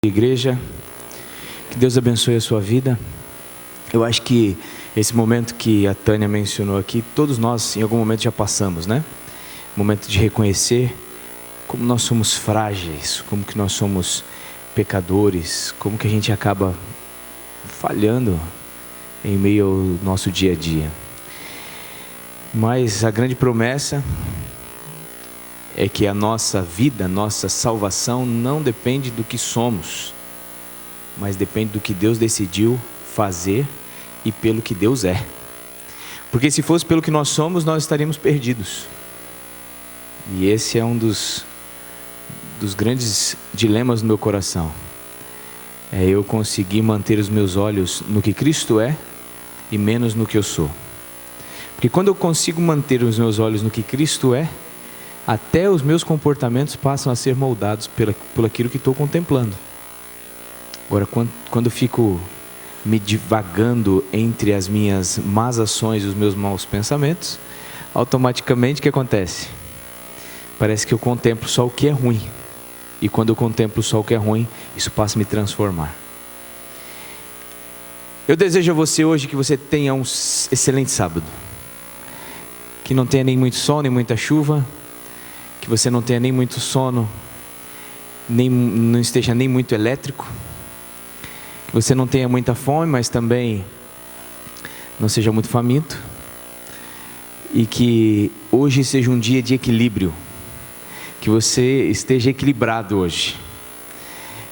Igreja, que Deus abençoe a sua vida. Eu acho que esse momento que a Tânia mencionou aqui, todos nós em algum momento já passamos, né? Momento de reconhecer como nós somos frágeis, como que nós somos pecadores, como que a gente acaba falhando em meio ao nosso dia a dia. Mas a grande promessa é que a nossa vida, a nossa salvação não depende do que somos, mas depende do que Deus decidiu fazer e pelo que Deus é. Porque se fosse pelo que nós somos, nós estaríamos perdidos. E esse é um dos grandes dilemas do meu coração. É eu conseguir manter os meus olhos no que Cristo é e menos no que eu sou. Porque quando eu consigo manter os meus olhos no que Cristo é, até os meus comportamentos passam a ser moldados por aquilo que estou contemplando. Agora, quando eu fico me divagando entre as minhas más ações e os meus maus pensamentos, automaticamente o que acontece? Parece que eu contemplo só o que é ruim. E quando eu contemplo só o que é ruim, isso passa a me transformar. Eu desejo a você hoje que você tenha um excelente sábado. Que não tenha nem muito sol, nem muita chuva. Que você não tenha nem muito sono, não esteja nem muito elétrico. Que você não tenha muita fome, mas também não seja muito faminto. E que hoje seja um dia de equilíbrio. Que você esteja equilibrado hoje.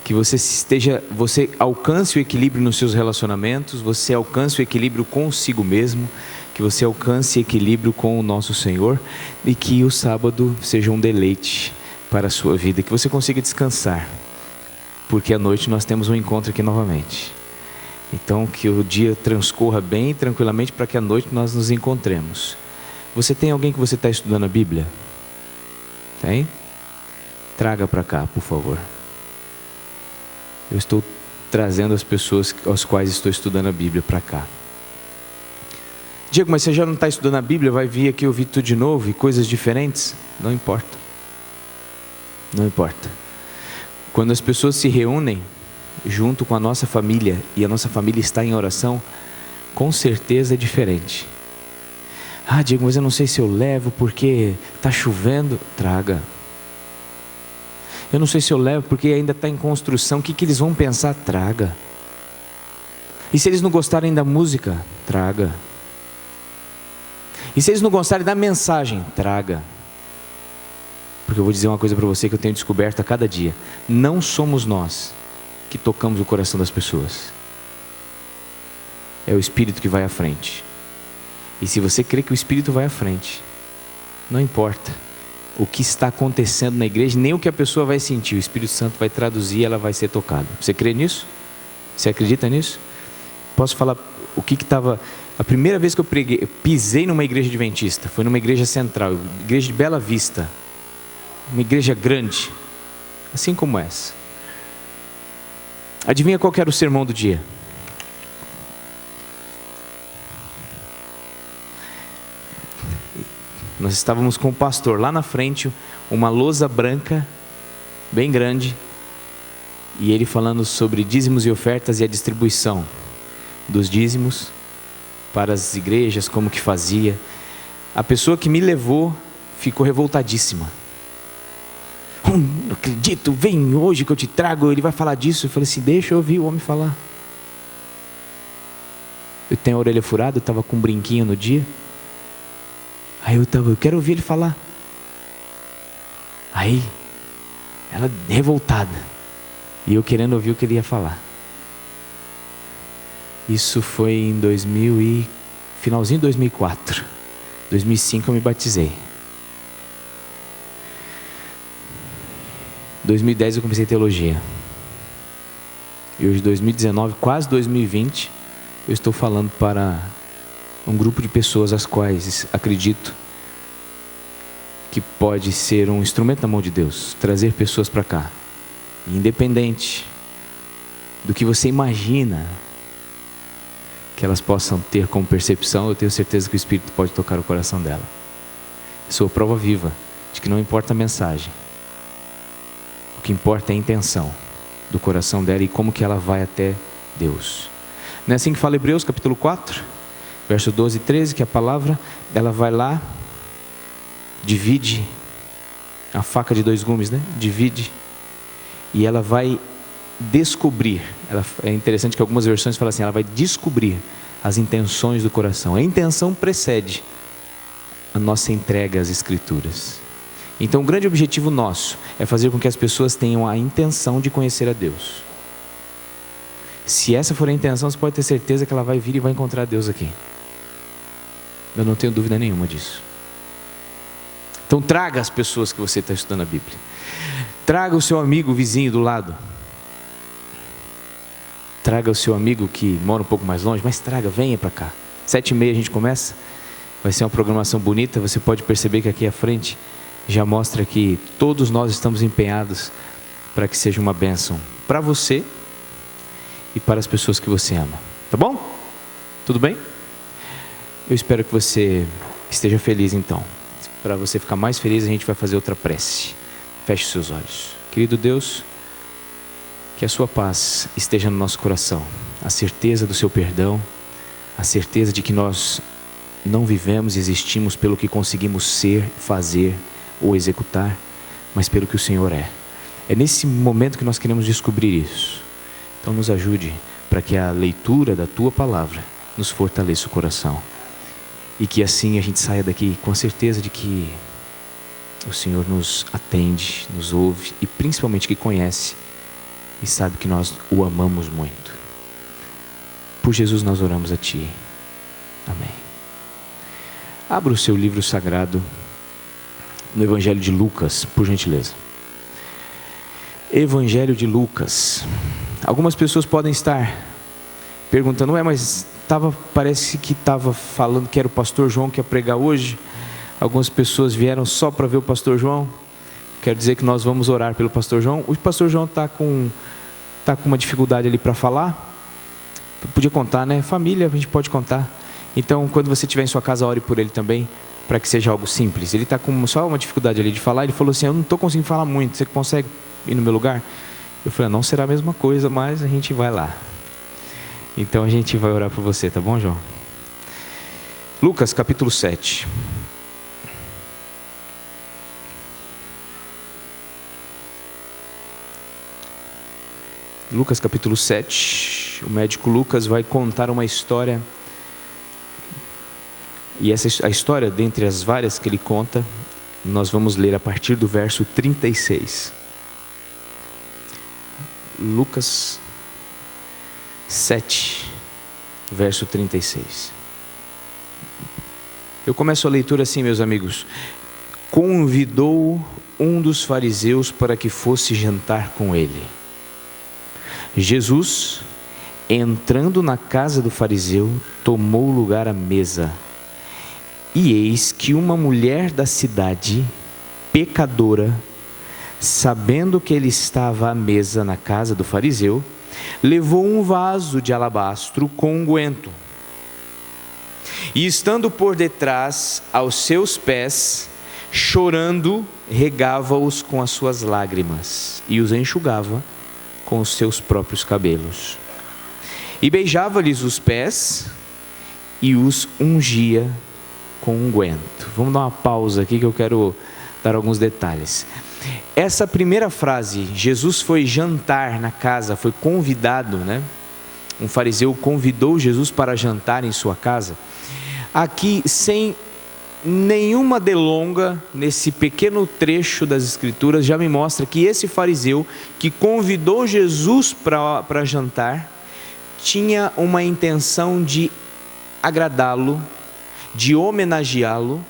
Que você alcance o equilíbrio nos seus relacionamentos, você alcance o equilíbrio consigo mesmo, que você alcance equilíbrio com o nosso Senhor e que o sábado seja um deleite para a sua vida, que você consiga descansar, porque à noite nós temos um encontro aqui novamente. Então que o dia transcorra bem e tranquilamente para que à noite nós nos encontremos. Você tem alguém que você está estudando a Bíblia? Tem? Traga para cá, por favor. Eu estou trazendo as pessoas aos quais estou estudando a Bíblia para cá. Diego, mas você já não está estudando a Bíblia? Vai vir aqui ouvir tudo de novo e coisas diferentes? Não importa. Não importa. Quando as pessoas se reúnem junto com a nossa família e a nossa família está em oração, com certeza é diferente. Ah, Diego, mas eu não sei se eu levo porque está chovendo. Traga. Eu não sei se eu levo porque ainda está em construção. O que eles vão pensar? Traga. E se eles não gostarem da música? Traga. E se eles não gostarem da mensagem? Traga. Porque eu vou dizer uma coisa para você que eu tenho descoberto a cada dia. Não somos nós que tocamos o coração das pessoas. É o Espírito que vai à frente. E se você crê que o Espírito vai à frente, não importa o que está acontecendo na igreja, nem o que a pessoa vai sentir, o Espírito Santo vai traduzir e ela vai ser tocada. Você crê nisso? Você acredita nisso? Posso falar o que estava... A primeira vez que eu pisei numa igreja adventista, foi numa igreja central, igreja de Bela Vista. Uma igreja grande, assim como essa. Adivinha qual que era o sermão do dia? Nós estávamos com o pastor lá na frente, uma lousa branca, bem grande, e ele falando sobre dízimos e ofertas e a distribuição dos dízimos para as igrejas, como que fazia. A pessoa que me levou ficou revoltadíssima. Não acredito, vem hoje que eu te trago, ele vai falar disso. Eu falei assim, deixa eu ouvir o homem falar. Eu tenho a orelha furada, eu estava com um brinquinho no dia. Aí eu quero ouvir ele falar. Aí, ela revoltada. E eu querendo ouvir o que ele ia falar. Isso foi em finalzinho de 2004. 2005 eu me batizei. 2010 eu comecei teologia. E hoje, 2019, quase 2020, eu estou falando para um grupo de pessoas as quais acredito que pode ser um instrumento na mão de Deus, trazer pessoas para cá. Independente do que você imagina que elas possam ter como percepção, eu tenho certeza que o Espírito pode tocar o coração dela. Sou prova viva de que não importa a mensagem, o que importa é a intenção do coração dela e como que ela vai até Deus. Não é assim que fala Hebreus capítulo 4, verso 12 e 13, que a palavra, ela vai lá, divide, a faca de dois gumes, né? Divide, e ela vai descobrir. É interessante que algumas versões falam assim, ela vai descobrir as intenções do coração. A intenção precede a nossa entrega às Escrituras. Então o grande objetivo nosso é fazer com que as pessoas tenham a intenção de conhecer a Deus. Se essa for a intenção, você pode ter certeza que ela vai vir e vai encontrar Deus aqui. Eu não tenho dúvida nenhuma disso. Então traga as pessoas que você está estudando a Bíblia. Traga o seu amigo vizinho do lado. Traga o seu amigo que mora um pouco mais longe, mas traga, venha para cá. 7h30 a gente começa. Vai ser uma programação bonita. Você pode perceber que aqui à frente já mostra que todos nós estamos empenhados para que seja uma bênção para você e para as pessoas que você ama. Tá bom? Tudo bem? Eu espero que você esteja feliz então. Para você ficar mais feliz, a gente vai fazer outra prece. Feche seus olhos. Querido Deus, que a sua paz esteja no nosso coração. A certeza do seu perdão, a certeza de que nós não vivemos e existimos pelo que conseguimos ser, fazer ou executar, mas pelo que o Senhor é. É nesse momento que nós queremos descobrir isso. Então nos ajude para que a leitura da tua palavra nos fortaleça o coração. E que assim a gente saia daqui com a certeza de que o Senhor nos atende, nos ouve e principalmente que conhece e sabe que nós o amamos muito. Por Jesus nós oramos a Ti. Amém. Abra o seu livro sagrado no Evangelho de Lucas, por gentileza. Evangelho de Lucas. Algumas pessoas podem estar perguntando, mas parece que estava falando que era o pastor João que ia pregar hoje. Algumas pessoas vieram só para ver o pastor João. Quero dizer que nós vamos orar pelo pastor João. O pastor João está com uma dificuldade ali para falar. Podia contar, né? Família, a gente pode contar. Então, quando você estiver em sua casa, ore por ele também, para que seja algo simples. Ele está com só uma dificuldade ali de falar. Ele falou assim, eu não estou conseguindo falar muito, você consegue ir no meu lugar? Eu falei, não será a mesma coisa, mas a gente vai lá. Então a gente vai orar por você, tá bom, João? Lucas capítulo 7. Lucas capítulo 7. O médico Lucas vai contar uma história. E a história, dentre as várias que ele conta, nós vamos ler a partir do verso 36. Lucas 7, verso 36. Eu começo a leitura assim, meus amigos. Convidou um dos fariseus para que fosse jantar com ele. Jesus, entrando na casa do fariseu, tomou lugar à mesa. E eis que uma mulher da cidade, pecadora, sabendo que ele estava à mesa na casa do fariseu, levou um vaso de alabastro com unguento. E estando por detrás aos seus pés, chorando, regava-os com as suas lágrimas e os enxugava com os seus próprios cabelos. E beijava-lhes os pés e os ungia com unguento. Vamos dar uma pausa aqui que eu quero dar alguns detalhes. Essa primeira frase, Jesus foi jantar na casa, foi convidado, né? Um fariseu convidou Jesus para jantar em sua casa. Aqui, sem nenhuma delonga, nesse pequeno trecho das Escrituras, já me mostra que esse fariseu que convidou Jesus para jantar, tinha uma intenção de agradá-lo, de homenageá-lo,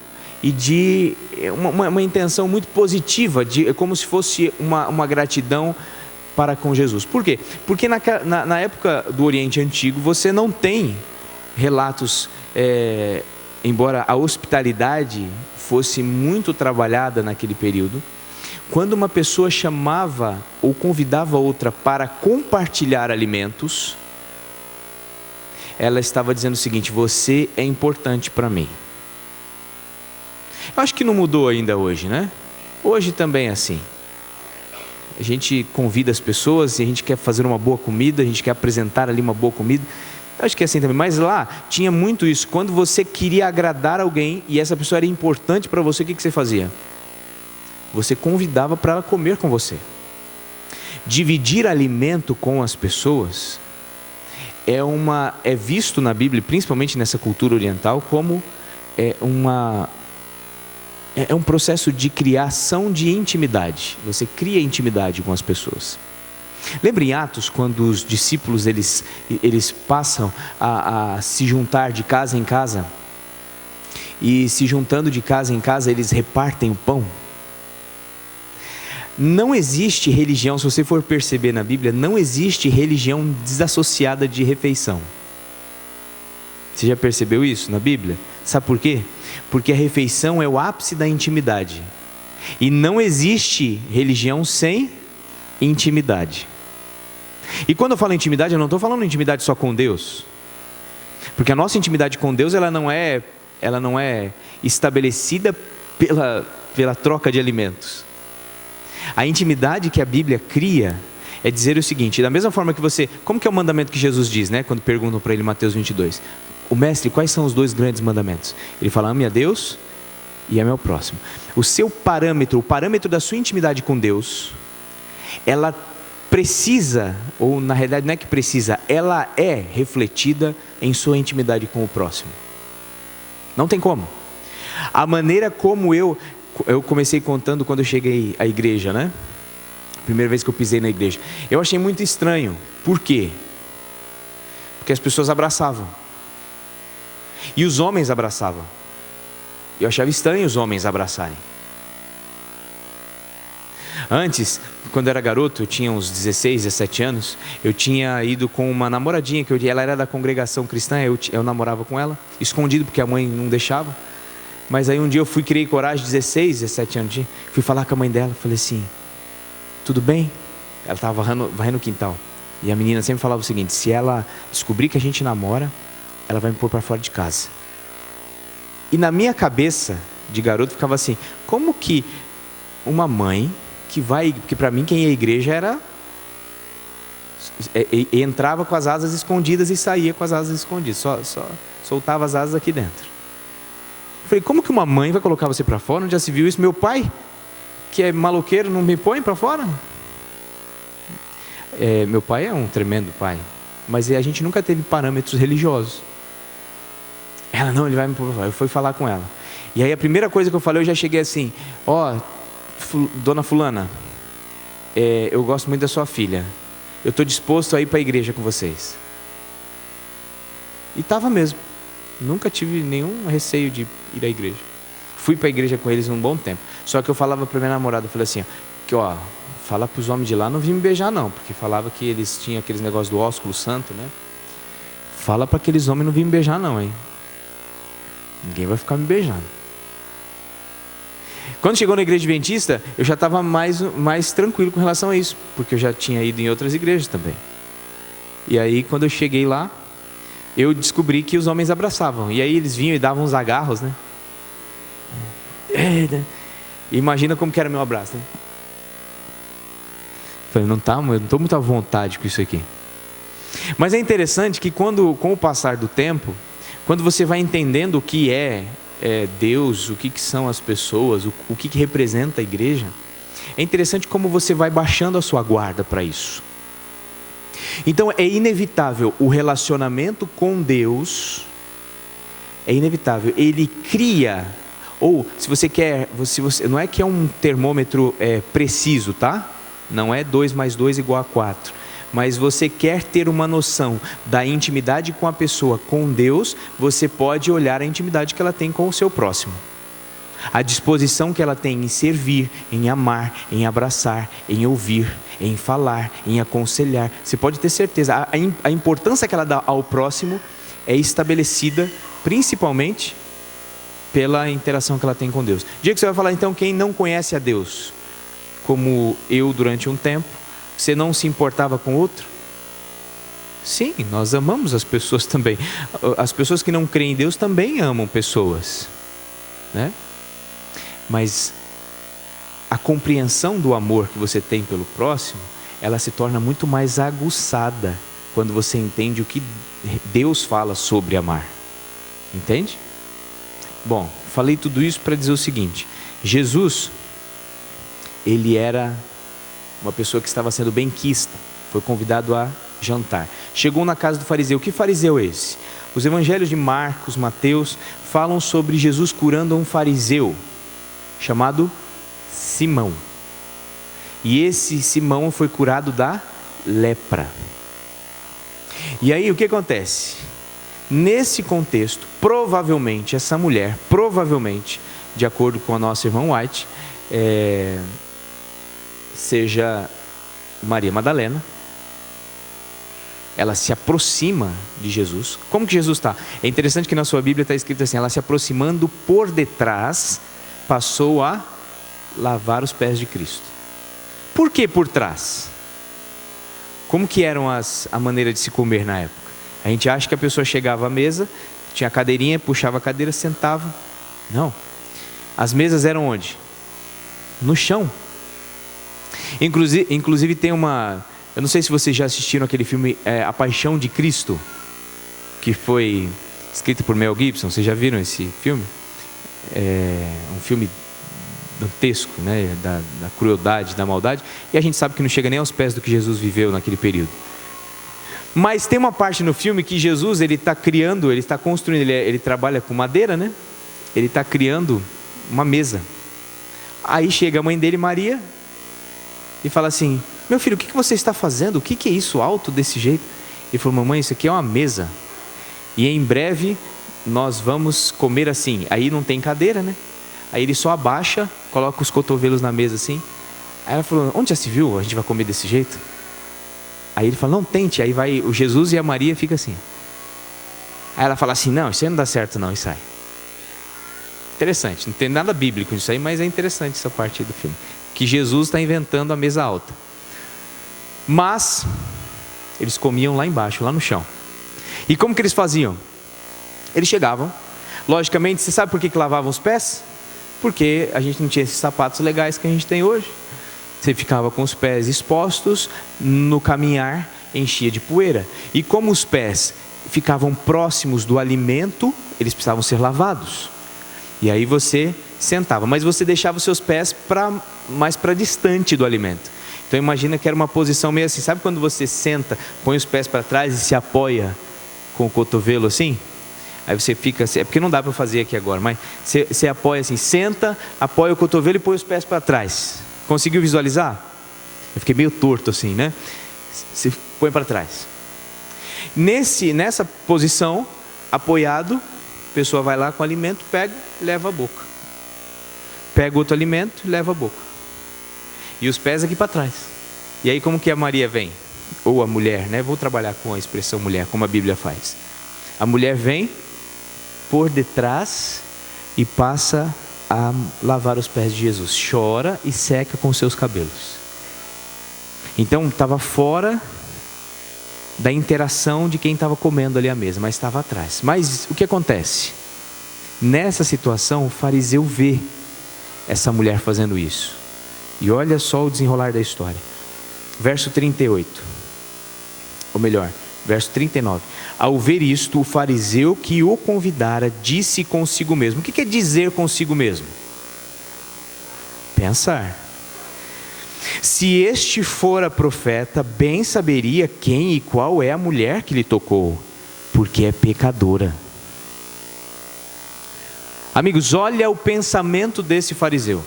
e de uma intenção muito positiva, como se fosse uma gratidão para com Jesus. Por quê? Porque na época do Oriente Antigo, você não tem relatos, embora a hospitalidade fosse muito trabalhada naquele período, quando uma pessoa chamava ou convidava outra para compartilhar alimentos, ela estava dizendo o seguinte: você é importante para mim. Eu acho que não mudou ainda hoje, né? Hoje também é assim. a gente convida as pessoas e a gente quer fazer uma boa comida, a gente quer apresentar ali uma boa comida. Eu acho que é assim também, mas lá tinha muito isso. Quando você queria agradar alguém e essa pessoa era importante para você, o que você fazia? Você convidava para ela comer com você. Dividir alimento com as pessoas é visto na Bíblia, principalmente nessa cultura oriental, como um processo de criação de intimidade. Você cria intimidade com as pessoas. Lembra em Atos, quando os discípulos eles passam a se juntar de casa em casa, e se juntando de casa em casa eles repartem o pão? Não existe religião, se você for perceber na Bíblia, não existe religião desassociada de refeição. Você já percebeu isso na Bíblia? Sabe por quê? Porque a refeição é o ápice da intimidade. E não existe religião sem intimidade. E quando eu falo intimidade, eu não estou falando intimidade só com Deus. Porque a nossa intimidade com Deus, ela não é estabelecida pela troca de alimentos. A intimidade que a Bíblia cria é dizer o seguinte, da mesma forma que como que é o mandamento que Jesus diz, né? Quando perguntam para ele em Mateus 22, o mestre, quais são os 2 grandes mandamentos? Ele fala, ame a Deus e ame ao próximo. O seu parâmetro, o parâmetro da sua intimidade com Deus, ela precisa, ou na realidade não é que precisa, ela é refletida em sua intimidade com o próximo. Não tem como. A maneira como eu comecei contando quando eu cheguei à igreja, né? Primeira vez que eu pisei na igreja. Eu achei muito estranho. Por quê? Porque as pessoas abraçavam. E os homens abraçavam. Eu achava estranho os homens abraçarem. Antes, quando eu era garoto, eu tinha uns 16, 17 anos, eu tinha ido com uma namoradinha, ela era da congregação cristã, eu namorava com ela, escondido porque a mãe não deixava. Mas aí um dia eu criei coragem, 16, 17 anos, fui falar com a mãe dela, falei assim, tudo bem? Ela estava varrendo o quintal. E a menina sempre falava o seguinte, se ela descobrir que a gente namora, ela vai me pôr para fora de casa. E na minha cabeça de garoto ficava assim, como que uma mãe que vai, porque para mim quem ia à igreja entrava com as asas escondidas e saía com as asas escondidas, só soltava as asas aqui dentro. Eu falei, como que uma mãe vai colocar você para fora? Onde já se viu isso? Meu pai, que é maloqueiro, não me põe para fora? Meu pai é um tremendo pai, mas a gente nunca teve parâmetros religiosos. Ela, não, ele vai me pôr para fora. Eu fui falar com ela. E aí a primeira coisa que eu falei, eu já cheguei assim, dona fulana, eu gosto muito da sua filha. Eu estou disposto a ir para a igreja com vocês. E estava mesmo. Nunca tive nenhum receio de ir à igreja. Fui para a igreja com eles um bom tempo. Só que eu falava para minha namorada, eu falei assim, fala para os homens de lá não vir me beijar não, porque falava que eles tinham aqueles negócios do ósculo santo, né? Fala para aqueles homens não vir me beijar não, hein? Ninguém vai ficar me beijando. Quando chegou na igreja adventista, eu já estava mais tranquilo com relação a isso, porque eu já tinha ido em outras igrejas também. E aí quando eu cheguei lá, eu descobri que os homens abraçavam. E aí eles vinham e davam uns agarros, né? Imagina como que era meu abraço, né? Falei, eu não estou muito à vontade com isso aqui. Mas é interessante que com o passar do tempo, quando você vai entendendo o que é Deus, o que são as pessoas, o que representa a igreja, é interessante como você vai baixando a sua guarda para isso. Então é inevitável o relacionamento com Deus, é inevitável, ele cria, ou se você quer, não é que é um termômetro preciso, tá? Não é 2 mais 2 igual a 4, mas você quer ter uma noção da intimidade com a pessoa, com Deus, você pode olhar a intimidade que ela tem com o seu próximo. A disposição que ela tem em servir, em amar, em abraçar, em ouvir, em falar, em aconselhar. Você pode ter certeza, a importância que ela dá ao próximo é estabelecida principalmente pela interação que ela tem com Deus. O dia que você vai falar então, quem não conhece a Deus, como eu durante um tempo, você não se importava com outro? Sim, nós amamos as pessoas também. As pessoas que não creem em Deus também amam pessoas, né? Mas a compreensão do amor que você tem pelo próximo, ela se torna muito mais aguçada quando você entende o que Deus fala sobre amar. Entende? Bom, falei tudo isso para dizer o seguinte: Jesus, ele era uma pessoa que estava sendo benquista, foi convidado a jantar. Chegou na casa do fariseu. Que fariseu é esse? Os evangelhos de Marcos, Mateus falam sobre Jesus curando um fariseu chamado Simão. E esse Simão foi curado da lepra. E aí o que acontece? Nesse contexto, provavelmente essa mulher, de acordo com a nossa irmã White, seja Maria Madalena, ela se aproxima de Jesus. Como que Jesus está? É interessante que na sua Bíblia está escrito assim: ela se aproximando por detrás, passou a lavar os pés de Cristo. Por que por trás? Como que eram a maneira de se comer na época? A gente acha que a pessoa chegava à mesa, tinha a cadeirinha, puxava a cadeira, sentava. Não. As mesas eram onde? No chão. Inclusive tem uma... Eu não sei se vocês já assistiram aquele filme A Paixão de Cristo, que foi escrito por Mel Gibson. Vocês já viram esse filme? É um filme dantesco, né? da crueldade, da maldade. E a gente sabe que não chega nem aos pés do que Jesus viveu naquele período. Mas tem uma parte no filme que Jesus, ele está criando, ele está construindo, ele trabalha com madeira, né? Ele está criando uma mesa. Aí chega a mãe dele, Maria, e fala assim: meu filho, o que você está fazendo? O que é isso alto desse jeito? Ele falou: mamãe, isso aqui é uma mesa, e em breve nós vamos comer assim. Aí não tem cadeira, né? Aí ele só abaixa, coloca os cotovelos na mesa assim. Aí ela falou: onde já se viu? A gente vai comer desse jeito? Aí ele fala: não, tente. Aí vai o Jesus e a Maria, fica assim. Aí ela fala assim: não, isso aí não dá certo não, e sai. Interessante, não tem nada bíblico nisso aí, mas é interessante essa parte do filme, que Jesus está inventando a mesa alta. Mas eles comiam lá embaixo, lá no chão. E como que eles faziam? Eles chegavam, logicamente, você sabe por que lavavam os pés? Porque a gente não tinha esses sapatos legais que a gente tem hoje. Você ficava com os pés expostos, no caminhar enchia de poeira. E como os pés ficavam próximos do alimento, eles precisavam ser lavados. E aí você sentava, mas você deixava os seus pés mais para distante do alimento. Então imagina que era uma posição meio assim. Sabe quando você senta, põe os pés para trás e se apoia com o cotovelo assim? Aí você fica assim, é porque não dá para fazer aqui agora, mas você apoia assim, senta, apoia o cotovelo e põe os pés para trás. Conseguiu visualizar? Eu fiquei meio torto assim, né? Você põe para trás. Nessa posição, apoiado, a pessoa vai lá com o alimento, pega, leva a boca. Pega outro alimento, leva a boca. E os pés aqui para trás. E aí como que a Maria vem? Ou a mulher, né? Vou trabalhar com a expressão mulher, como a Bíblia faz. A mulher vem por detrás e passa a lavar os pés de Jesus. Chora e seca com seus cabelos. Então estava fora da interação de quem estava comendo ali à mesa, mas estava atrás. Mas o que acontece? Nessa situação, o fariseu vê essa mulher fazendo isso. E olha só o desenrolar da história. Verso 38. Ou melhor, verso 39. Ao ver isto, o fariseu que o convidara disse consigo mesmo. O que quer dizer consigo mesmo? Pensar. Se este fora profeta, bem saberia quem e qual é a mulher que lhe tocou, porque é pecadora. Amigos, olha o pensamento desse fariseu.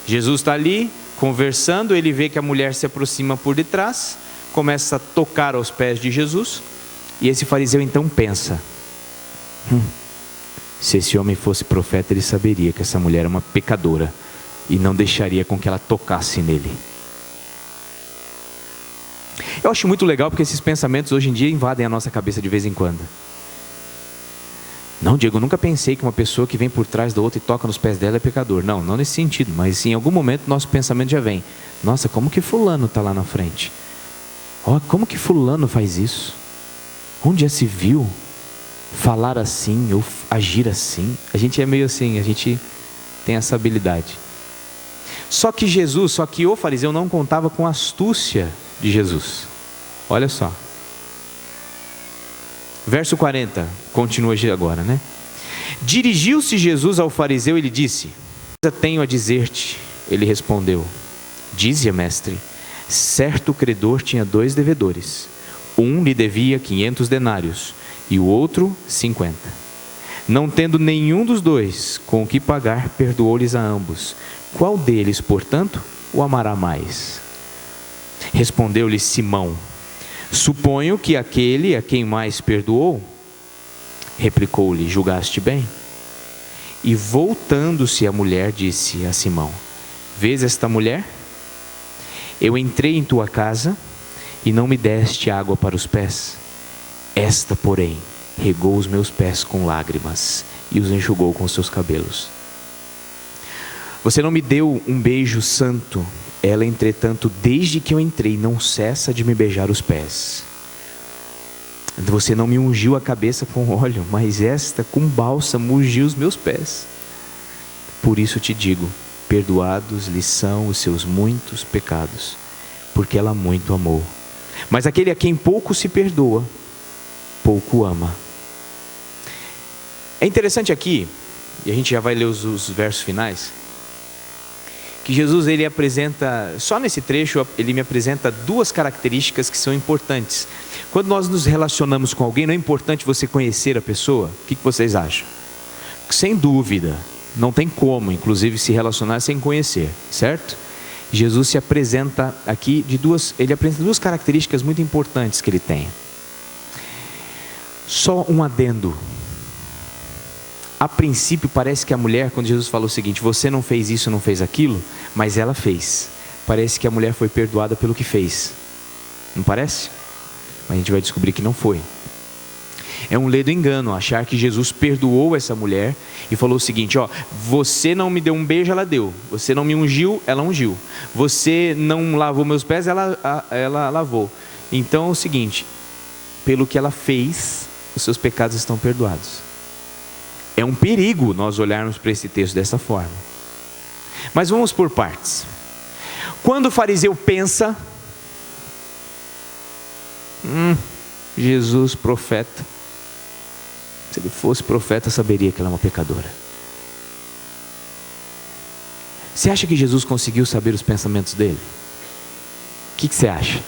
Jesus está ali conversando, ele vê que a mulher se aproxima por detrás, começa a tocar aos pés de Jesus, e esse fariseu então pensa: se esse homem fosse profeta, ele saberia que essa mulher é uma pecadora e não deixaria com que ela tocasse nele. Eu acho muito legal porque esses pensamentos hoje em dia invadem a nossa cabeça de vez em quando. Não, Diego, eu nunca pensei que uma pessoa que vem por trás da outra e toca nos pés dela é pecador. Não nesse sentido, mas em algum momento nosso pensamento já vem: nossa, como que fulano está lá na frente? Como que fulano faz isso? Onde já se viu falar assim ou agir assim? A gente é meio assim, a gente tem essa habilidade. Só que o fariseu não contava com a astúcia de Jesus. Olha só. Verso 40, continua agora, né? Dirigiu-se Jesus ao fariseu e lhe disse: tenho a dizer-te. Ele respondeu: dize, mestre. Certo credor tinha 2 devedores. Um lhe devia 500 denários e o outro 50. Não tendo nenhum dos 2 com o que pagar, perdoou-lhes a ambos. Qual deles, portanto, o amará mais? Respondeu-lhe Simão: suponho que aquele a quem mais perdoou. Replicou-lhe: julgaste bem. E voltando-se a mulher, disse a Simão: vês esta mulher? Eu entrei em tua casa e não me deste água para os pés. Esta, porém, regou os meus pés com lágrimas e os enxugou com seus cabelos. Você não me deu um beijo santo. Ela, entretanto, desde que eu entrei, não cessa de me beijar os pés. Você não me ungiu a cabeça com óleo, mas esta com bálsamo ungiu os meus pés. Por isso te digo, perdoados lhe são os seus muitos pecados, porque ela muito amou. Mas aquele a quem pouco se perdoa, pouco ama. É interessante aqui, e a gente já vai ler os versos finais, que Jesus, ele apresenta, só nesse trecho, ele me apresenta 2 características que são importantes. Quando nós nos relacionamos com alguém, não é importante você conhecer a pessoa? O que vocês acham? Sem dúvida, não tem como, inclusive, se relacionar sem conhecer, certo? Jesus se apresenta aqui ele apresenta 2 características muito importantes que ele tem. Só um adendo. A princípio parece que a mulher, quando Jesus falou o seguinte: você não fez isso, não fez aquilo, mas ela fez. Parece que a mulher foi perdoada pelo que fez. Não parece? Mas a gente vai descobrir que não foi. É um ledo engano achar que Jesus perdoou essa mulher e falou o seguinte: você não me deu um beijo, ela deu. Você não me ungiu, ela ungiu. Você não lavou meus pés, ela lavou. Então é o seguinte: pelo que ela fez, os seus pecados estão perdoados. É um perigo nós olharmos para esse texto dessa forma. Mas vamos por partes. Quando o fariseu pensa: Jesus, profeta. Se ele fosse profeta, saberia que ela é uma pecadora. Você acha que Jesus conseguiu saber os pensamentos dele? O que você acha?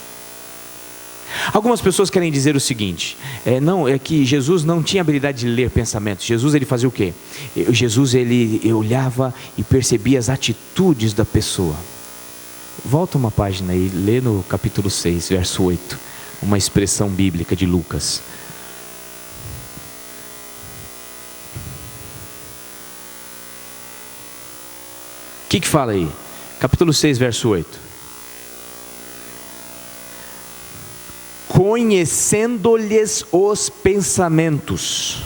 Algumas pessoas querem dizer o seguinte: é que Jesus não tinha habilidade de ler pensamentos. Jesus, ele fazia o quê? Jesus, ele olhava e percebia as atitudes da pessoa. Volta uma página aí, lê no capítulo 6, verso 8, uma expressão bíblica de Lucas. O que fala aí? Capítulo 6, verso 8. Conhecendo-lhes os pensamentos.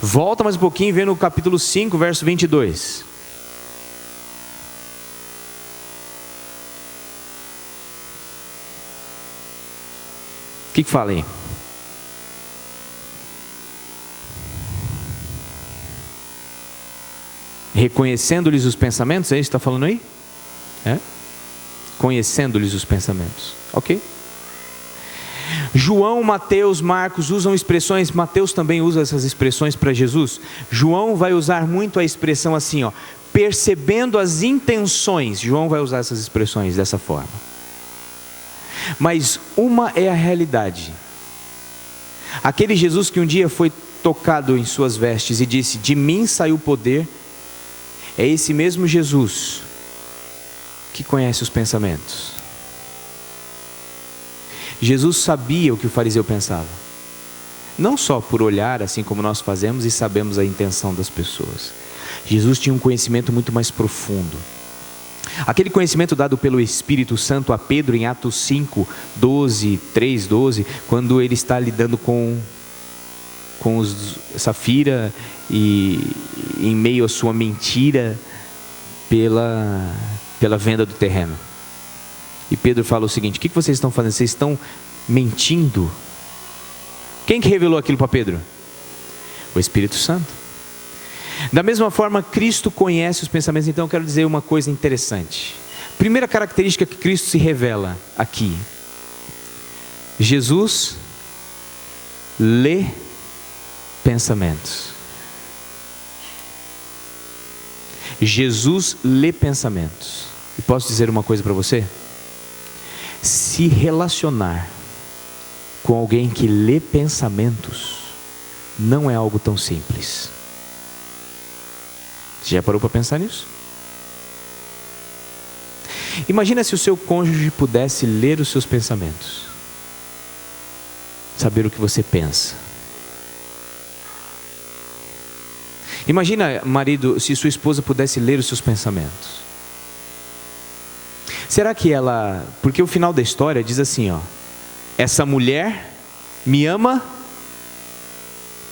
Volta mais um pouquinho e vê no capítulo 5, verso 22. O que fala aí? Reconhecendo-lhes os pensamentos, é isso que está falando aí? Conhecendo-lhes os pensamentos, ok? João, Mateus, Marcos usam expressões. Mateus também usa essas expressões para Jesus. João vai usar muito a expressão assim, percebendo as intenções. João vai usar essas expressões dessa forma. Mas uma é a realidade. Aquele Jesus que um dia foi tocado em suas vestes e disse: de mim saiu o poder, é esse mesmo Jesus que conhece os pensamentos. Jesus sabia o que o fariseu pensava, não só por olhar assim como nós fazemos e sabemos a intenção das pessoas. Jesus tinha um conhecimento muito mais profundo. Aquele conhecimento dado pelo Espírito Santo a Pedro em Atos 5, 12, 3, 12, quando ele está lidando com Safira e em meio à sua mentira pela venda do terreno. E Pedro fala o seguinte: o que vocês estão fazendo? Vocês estão mentindo. Quem que revelou aquilo para Pedro? O Espírito Santo. Da mesma forma, Cristo conhece os pensamentos. Então eu quero dizer uma coisa interessante. Primeira característica que Cristo se revela aqui: Jesus lê pensamentos. Jesus lê pensamentos. E posso dizer uma coisa para você? Se relacionar com alguém que lê pensamentos não é algo tão simples. Você já parou para pensar nisso? Imagina se o seu cônjuge pudesse ler os seus pensamentos, saber o que você pensa. Imagina, marido, se sua esposa pudesse ler os seus pensamentos. Será que ela... Porque o final da história diz assim, ó: essa mulher me ama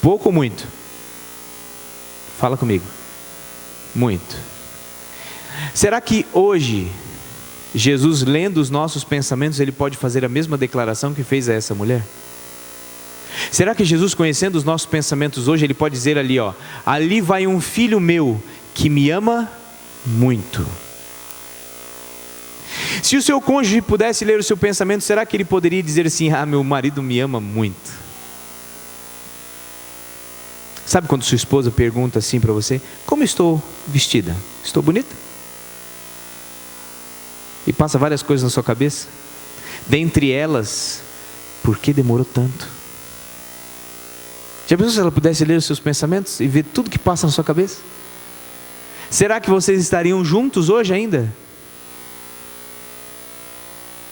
pouco ou muito? Fala comigo. Muito. Será que hoje, Jesus lendo os nossos pensamentos, ele pode fazer a mesma declaração que fez a essa mulher? Será que Jesus, conhecendo os nossos pensamentos hoje, ele pode dizer ali, ó: ali vai um filho meu que me ama muito? Se o seu cônjuge pudesse ler o seu pensamento, será que ele poderia dizer assim: ah, meu marido me ama muito? Sabe quando sua esposa pergunta assim para você: como estou vestida? Estou bonita? E passa várias coisas na sua cabeça. Dentre elas, por que demorou tanto? Já pensou se ela pudesse ler os seus pensamentos e ver tudo que passa na sua cabeça? Será que vocês estariam juntos hoje ainda?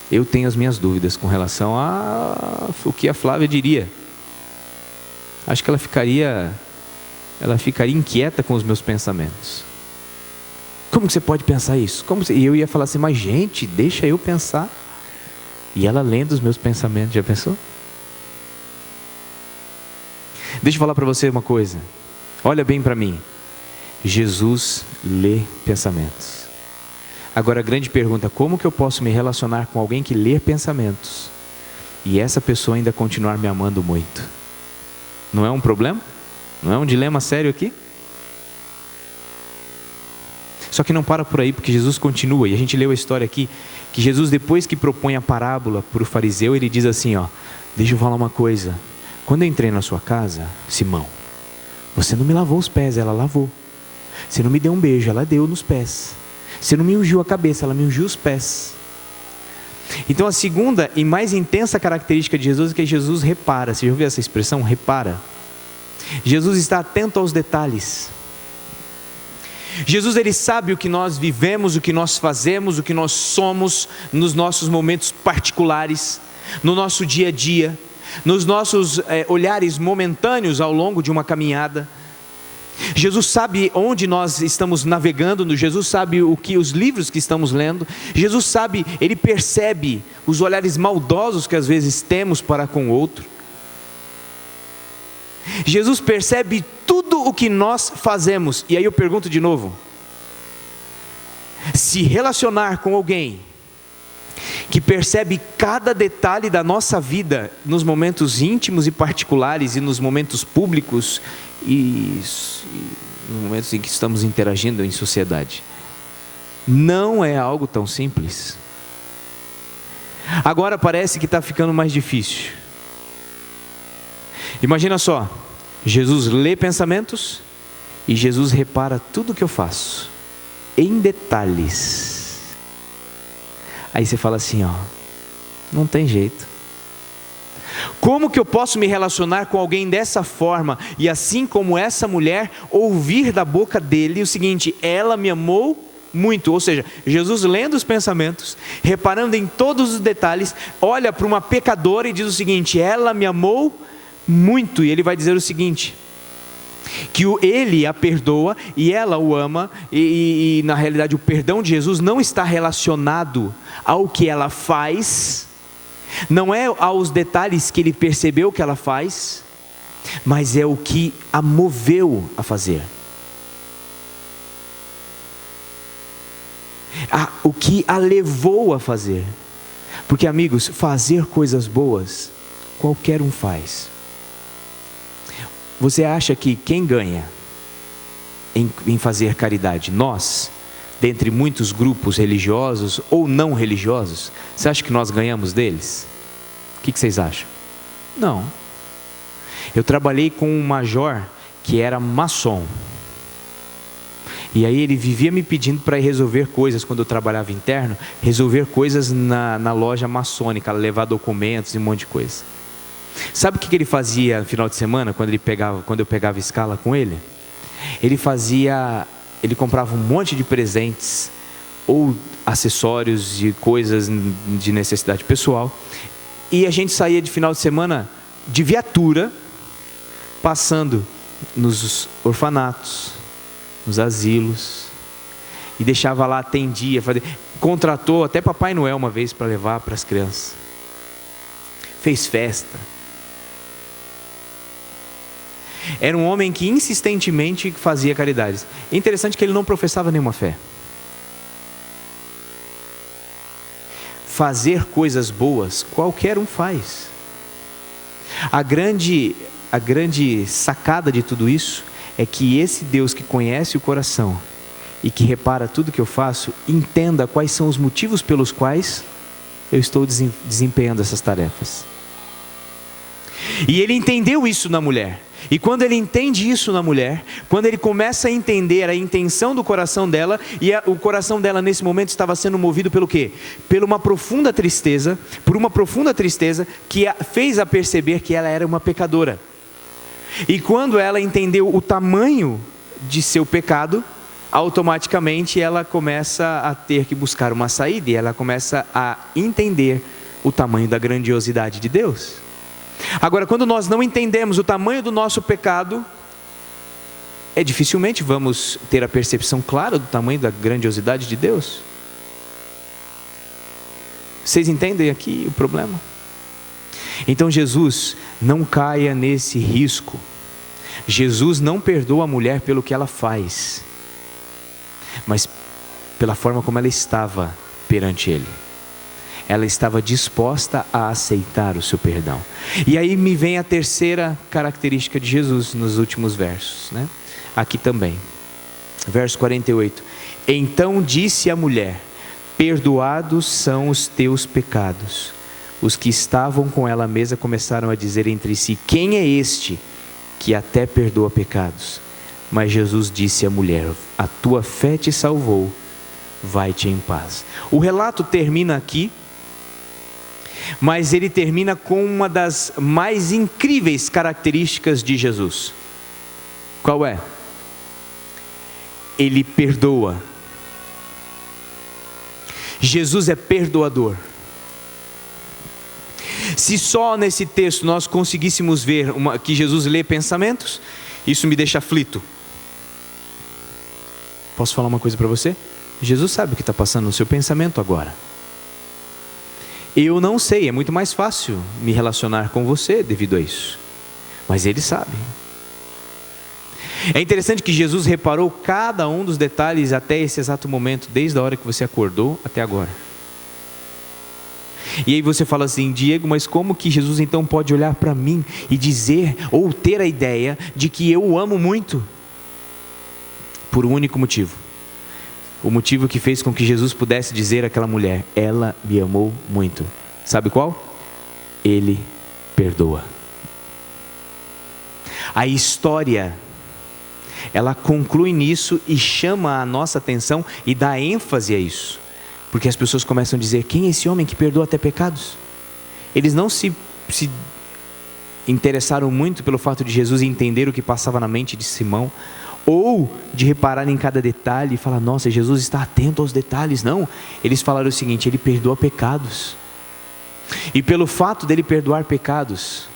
Eu tenho as minhas dúvidas com relação a o que a Flávia diria. Acho que ela ficaria inquieta com os meus pensamentos. Como que você pode pensar isso? E eu ia falar assim: mas gente, deixa eu pensar. E ela lendo os meus pensamentos, já pensou? Deixa eu falar para você uma coisa. Olha bem para mim. Jesus lê pensamentos. Agora a grande pergunta: como que eu posso me relacionar com alguém que lê pensamentos e essa pessoa ainda continuar me amando muito? Não é um problema? Não é um dilema sério aqui? Só que não para por aí, porque Jesus continua. E a gente leu a história aqui, que Jesus, depois que propõe a parábola para o fariseu, ele diz assim, ó: deixa eu falar uma coisa. Quando eu entrei na sua casa, Simão, você não me lavou os pés, ela lavou. Você não me deu um beijo, ela deu nos pés. Você não me ungiu a cabeça, ela me ungiu os pés. Então a segunda e mais intensa característica de Jesus é que Jesus repara. Você já ouviu essa expressão? Repara. Jesus está atento aos detalhes. Jesus, ele sabe o que nós vivemos, o que nós fazemos, o que nós somos nos nossos momentos particulares, no nosso dia a dia, nos nossos olhares momentâneos ao longo de uma caminhada. Jesus sabe onde nós estamos navegando, Jesus sabe os livros que estamos lendo. Jesus sabe, ele percebe os olhares maldosos que às vezes temos para com o outro. Jesus percebe tudo o que nós fazemos. E aí eu pergunto de novo: se relacionar com alguém que percebe cada detalhe da nossa vida, nos momentos íntimos e particulares, e nos momentos públicos, e nos momentos em que estamos interagindo em sociedade, não é algo tão simples. Agora parece que está ficando mais difícil. Imagina só, Jesus lê pensamentos e Jesus repara tudo o que eu faço, em detalhes. Aí você fala assim, ó: não tem jeito. Como que eu posso me relacionar com alguém dessa forma e, assim como essa mulher, ouvir da boca dele o seguinte: ela me amou muito? Ou seja, Jesus lendo os pensamentos, reparando em todos os detalhes, olha para uma pecadora e diz o seguinte: ela me amou muito. E ele vai dizer o seguinte: que ele a perdoa e ela o ama, e na realidade o perdão de Jesus não está relacionado ao que ela faz, não é aos detalhes que ele percebeu que ela faz, mas é o que a moveu a fazer, o que a levou a fazer. Porque, amigos, fazer coisas boas qualquer um faz. Você acha que quem ganha em fazer caridade? Nós, dentre muitos grupos religiosos ou não religiosos, você acha que nós ganhamos deles? O que vocês acham? Não. Eu trabalhei com um major que era maçom. E aí ele vivia me pedindo para ir resolver coisas quando eu trabalhava interno, resolver coisas na loja maçônica, levar documentos e um monte de coisa. Sabe o que ele fazia no final de semana, quando eu pegava escala com ele? Ele comprava um monte de presentes ou acessórios e coisas de necessidade pessoal, e a gente saía de final de semana de viatura, passando nos orfanatos, nos asilos, e deixava lá, atendia, contratou até Papai Noel uma vez para levar para as crianças, fez festa. Era um homem que insistentemente fazia caridades. É interessante que ele não professava nenhuma fé. Fazer coisas boas, qualquer um faz. A grande sacada de tudo isso é que esse Deus que conhece o coração e que repara tudo que eu faço, entenda quais são os motivos pelos quais eu estou desempenhando essas tarefas. E ele entendeu isso na mulher. E quando ele entende isso na mulher, quando ele começa a entender a intenção do coração dela, e o coração dela nesse momento estava sendo movido pelo quê? Por uma profunda tristeza que fez a perceber que ela era uma pecadora. E quando ela entendeu o tamanho de seu pecado, automaticamente ela começa a ter que buscar uma saída, e ela começa a entender o tamanho da grandiosidade de Deus. Agora, quando nós não entendemos o tamanho do nosso pecado, dificilmente vamos ter a percepção clara do tamanho da grandiosidade de Deus. Vocês entendem aqui o problema? Então Jesus, não caia nesse risco. Jesus não perdoa a mulher pelo que ela faz, mas pela forma como ela estava perante Ele. Ela estava disposta a aceitar o seu perdão. E aí me vem a terceira característica de Jesus nos últimos versos, né? Aqui também, verso 48. Então disse a mulher: perdoados são os teus pecados. Os que estavam com ela à mesa começaram a dizer entre si: quem é este que até perdoa pecados? Mas Jesus disse à mulher: a tua fé te salvou, vai-te em paz. O relato termina aqui, mas ele termina com uma das mais incríveis características de Jesus. Qual é? Ele perdoa. Jesus é perdoador. Se só nesse texto nós conseguíssemos ver que Jesus lê pensamentos, isso me deixa aflito. Posso falar uma coisa para você? Jesus sabe o que está passando no seu pensamento agora. Eu não sei, é muito mais fácil me relacionar com você devido a isso, mas Ele sabe. É interessante que Jesus reparou cada um dos detalhes até esse exato momento, desde a hora que você acordou até agora. E aí você fala assim: Diego, mas como que Jesus então pode olhar para mim e dizer, ou ter a ideia de que eu o amo muito? Por um único motivo. O motivo que fez com que Jesus pudesse dizer àquela mulher: ela me amou muito. Sabe qual? Ele perdoa. A história, ela conclui nisso e chama a nossa atenção e dá ênfase a isso. Porque as pessoas começam a dizer: quem é esse homem que perdoa até pecados? Eles não se interessaram muito pelo fato de Jesus entender o que passava na mente de Simão, ou de reparar em cada detalhe e falar: nossa, Jesus está atento aos detalhes. Não, eles falaram o seguinte: Ele perdoa pecados. E pelo fato dele perdoar pecados,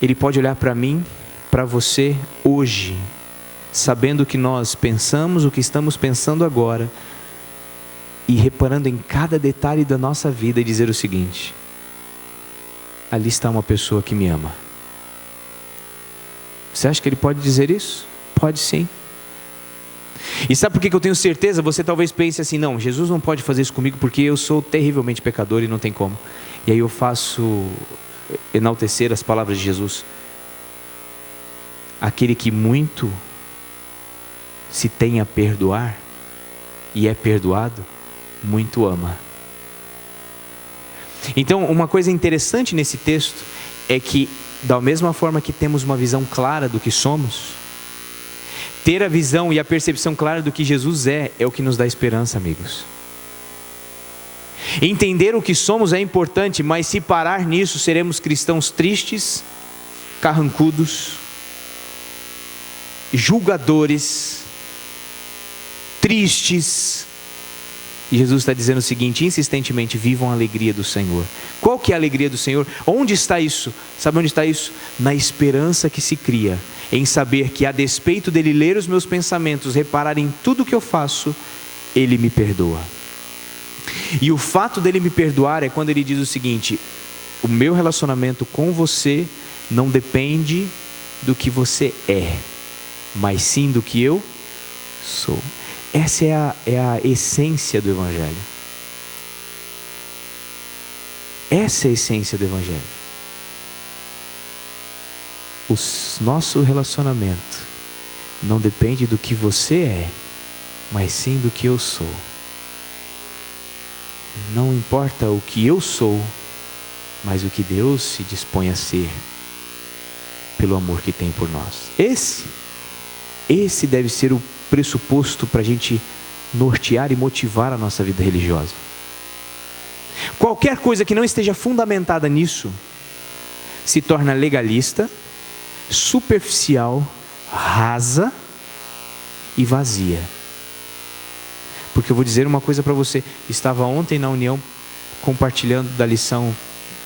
Ele pode olhar para mim, para você hoje, sabendo o que nós pensamos, o que estamos pensando agora, e reparando em cada detalhe da nossa vida e dizer o seguinte: ali está uma pessoa que me ama. Você acha que Ele pode dizer isso? Pode sim. E sabe por que eu tenho certeza? Você talvez pense assim: não, Jesus não pode fazer isso comigo porque eu sou terrivelmente pecador e não tem como. E aí eu faço enaltecer as palavras de Jesus: aquele que muito se tem a perdoar e é perdoado, muito ama. Então, uma coisa interessante nesse texto é que, da mesma forma que temos uma visão clara do que somos, ter a visão e a percepção clara do que Jesus é o que nos dá esperança, amigos. Entender o que somos é importante, mas se parar nisso, seremos cristãos tristes, carrancudos, julgadores, tristes. E Jesus está dizendo o seguinte, insistentemente: vivam a alegria do Senhor. Qual que é a alegria do Senhor? Onde está isso? Sabe onde está isso? Na esperança que se cria em saber que, a despeito dele ler os meus pensamentos, reparar em tudo que eu faço, ele me perdoa. E o fato dele me perdoar é quando ele diz o seguinte: o meu relacionamento com você não depende do que você é, mas sim do que eu sou. Essa é a essência do Evangelho. Essa é a essência do Evangelho. O nosso relacionamento não depende do que você é, mas sim do que eu sou. Não importa o que eu sou, mas o que Deus se dispõe a ser, pelo amor que tem por nós. Esse deve ser o pressuposto para a gente nortear e motivar a nossa vida religiosa. Qualquer coisa que não esteja fundamentada nisso se torna legalista, superficial, rasa e vazia. Porque eu vou dizer uma coisa para você: estava ontem na União compartilhando da lição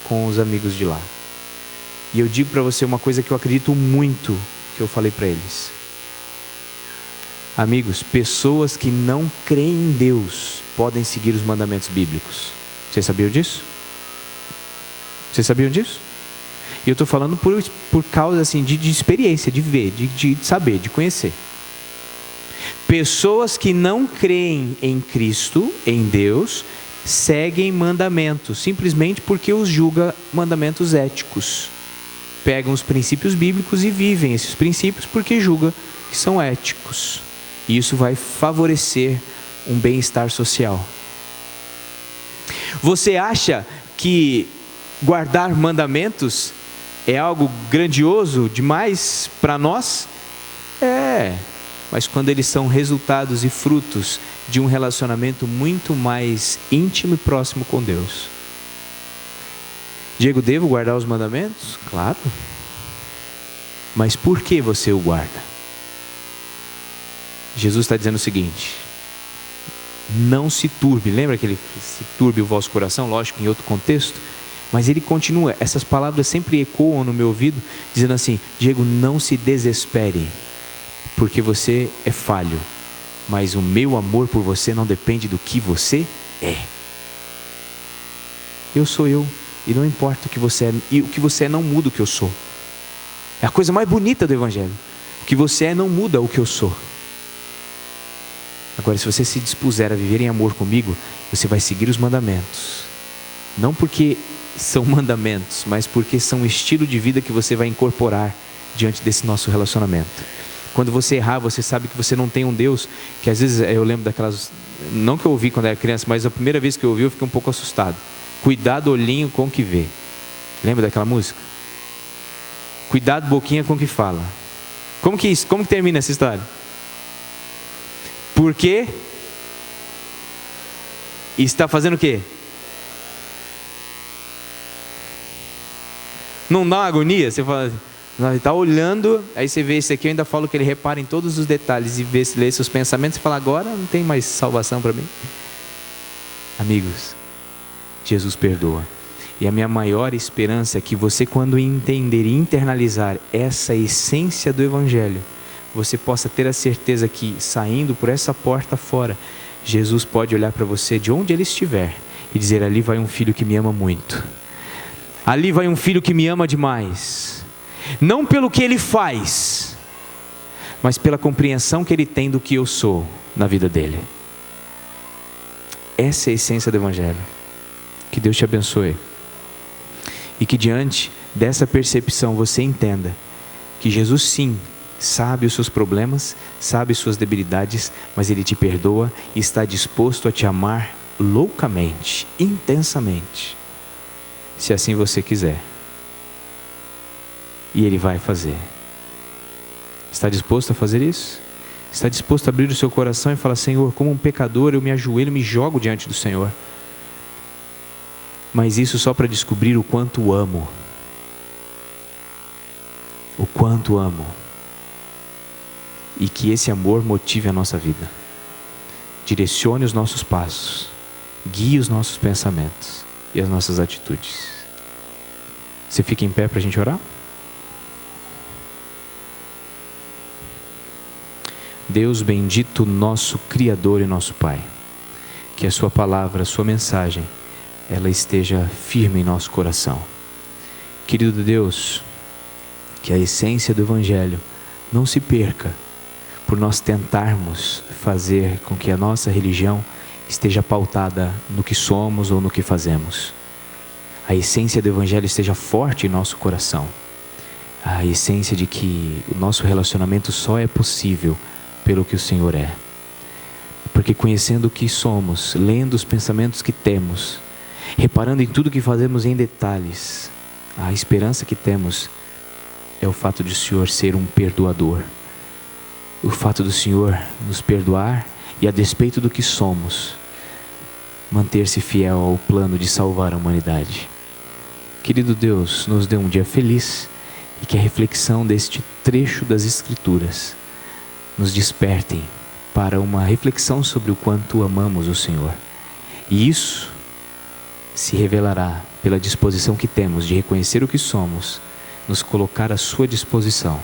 com os amigos de lá, e eu digo para você uma coisa que eu acredito muito, que eu falei para eles: amigos, pessoas que não creem em Deus podem seguir os mandamentos bíblicos. Vocês sabiam disso? Vocês sabiam disso? E eu estou falando por causa assim, de experiência, de ver, de saber, de conhecer. Pessoas que não creem em Cristo, em Deus, seguem mandamentos, simplesmente porque os julga mandamentos éticos. Pegam os princípios bíblicos e vivem esses princípios porque julga que são éticos. E isso vai favorecer um bem-estar social. Você acha que guardar mandamentos é algo grandioso demais para nós? Mas quando eles são resultados e frutos de um relacionamento muito mais íntimo e próximo com Deus. Diego, devo guardar os mandamentos? Claro. Mas por que você o guarda? Jesus está dizendo o seguinte: não se turbe. Lembra que ele se turbe o vosso coração? Lógico, em outro contexto. Mas ele continua, essas palavras sempre ecoam no meu ouvido, dizendo assim: Diego, não se desespere, porque você é falho, mas o meu amor por você não depende do que você é. Eu sou eu, e não importa o que você é, e o que você é não muda o que eu sou. É a coisa mais bonita do Evangelho. O que você é não muda o que eu sou. Agora, se você se dispuser a viver em amor comigo, você vai seguir os mandamentos. Não porque são mandamentos, mas porque são um estilo de vida que você vai incorporar diante desse nosso relacionamento. Quando você errar, você sabe que você não tem um Deus, que às vezes eu lembro daquelas, não que eu ouvi quando era criança, mas a primeira vez que eu ouvi eu fiquei um pouco assustado. Cuidado olhinho com o que vê. Lembra daquela música? Cuidado boquinha com o que fala. Como que termina essa história? Porque está fazendo o quê? Não dá uma agonia? Você fala, está olhando, aí você vê esse aqui, eu ainda falo que ele repara em todos os detalhes e lê seus pensamentos e fala, agora não tem mais salvação para mim. Amigos, Jesus perdoa. E a minha maior esperança é que você, quando entender e internalizar essa essência do Evangelho, você possa ter a certeza que, saindo por essa porta fora, Jesus pode olhar para você de onde ele estiver e dizer, ali vai um filho que me ama muito. Ali vai um filho que me ama demais. Não pelo que ele faz, mas pela compreensão que ele tem do que eu sou na vida dele. Essa é a essência do Evangelho. Que Deus te abençoe. E que diante dessa percepção você entenda que Jesus sim sabe os seus problemas, sabe suas debilidades, mas Ele te perdoa e está disposto a te amar loucamente, intensamente, se assim você quiser. E Ele vai fazer. Está disposto a fazer isso? Está disposto a abrir o seu coração e falar: Senhor, como um pecador eu me ajoelho, me jogo diante do Senhor. Mas isso só para descobrir o quanto amo. O quanto amo. E que esse amor motive a nossa vida. Direcione os nossos passos. Guie os nossos pensamentos e as nossas atitudes. Você fica em pé para a gente orar? Deus bendito, nosso Criador e nosso Pai, que a sua palavra, a sua mensagem, ela esteja firme em nosso coração. Querido Deus, que a essência do Evangelho não se perca por nós tentarmos fazer com que a nossa religião esteja pautada no que somos ou no que fazemos. A essência do Evangelho esteja forte em nosso coração. A essência de que o nosso relacionamento só é possível pelo que o Senhor é. Porque conhecendo o que somos, lendo os pensamentos que temos, reparando em tudo que fazemos em detalhes, a esperança que temos é o fato de o Senhor ser um perdoador. O fato do Senhor nos perdoar e, a despeito do que somos, manter-se fiel ao plano de salvar a humanidade. Querido Deus, nos dê um dia feliz e que a reflexão deste trecho das Escrituras nos despertem para uma reflexão sobre o quanto amamos o Senhor. E isso se revelará pela disposição que temos de reconhecer o que somos, nos colocar à sua disposição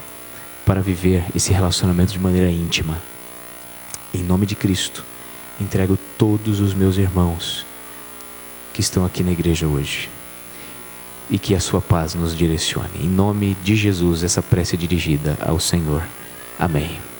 para viver esse relacionamento de maneira íntima. Em nome de Cristo, entrego todos os meus irmãos que estão aqui na igreja hoje. E que a sua paz nos direcione. Em nome de Jesus, essa prece é dirigida ao Senhor. Amém.